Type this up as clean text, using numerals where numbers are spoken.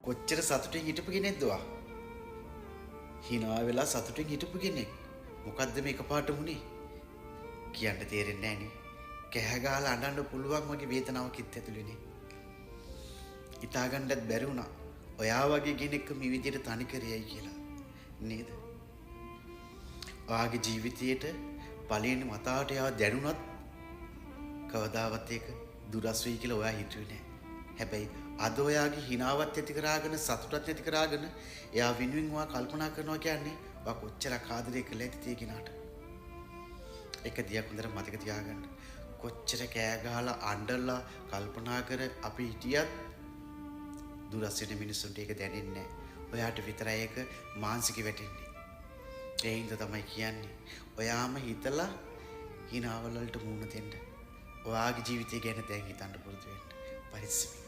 කොච්චර සතුටින් හිටපු කෙනෙක්ද වා? hina වෙලා සතුටින් හිටපු කෙනෙක්. මොකද්ද මේ එකපාරට වුනේ? කියන්න තේරෙන්නේ නැහනේ. කැහැ ගහලා අඬන්න පුළුවන් වගේ වේදනාවක් හිත ඇතුළේනේ. හිතා ගන්නත් බැරි වුණා. ඔයා වගේ කෙනෙක් මේ විදිහට තනි කරේයි කියලා. නේද? ඔයාගේ ජීවිතයේට පළවෙනි මතාවට යා දැනුණත් කවදාවත් ඒක දුරස් වෙයි කියලා ඔයා හිතුවේ නැහැ. හැබැයි අද ඔයාගේ හිනාවත් ඇති කරාගෙන සතුටත් ඇති කරාගෙන එයා විනුවෙන් ඔයා කල්පනා කරනවා කියන්නේ ඔයා කොච්චරක් ආදරය කළාද tie කෙනාට. එක දියක් හොඳට මතක තියාගන්න. කොච්චර කෑ ගහලා අඬලා කල්පනා කර අපි හිටියත් දුරස් වෙන මිනිස්සුන්ට ඒක දැනෙන්නේ නැහැ. ඔයාට විතරයි ඒක මානසික වැටෙන්නේ. ඒ හින්දා තමයි කියන්නේ ඔයාම හිතලා හිනාවල වලට මුහුණ දෙන්න. ඔයාගේ ජීවිතය ගැන දැන් හිතන්න පුරුදු වෙන්න. පරිස්සමෙන්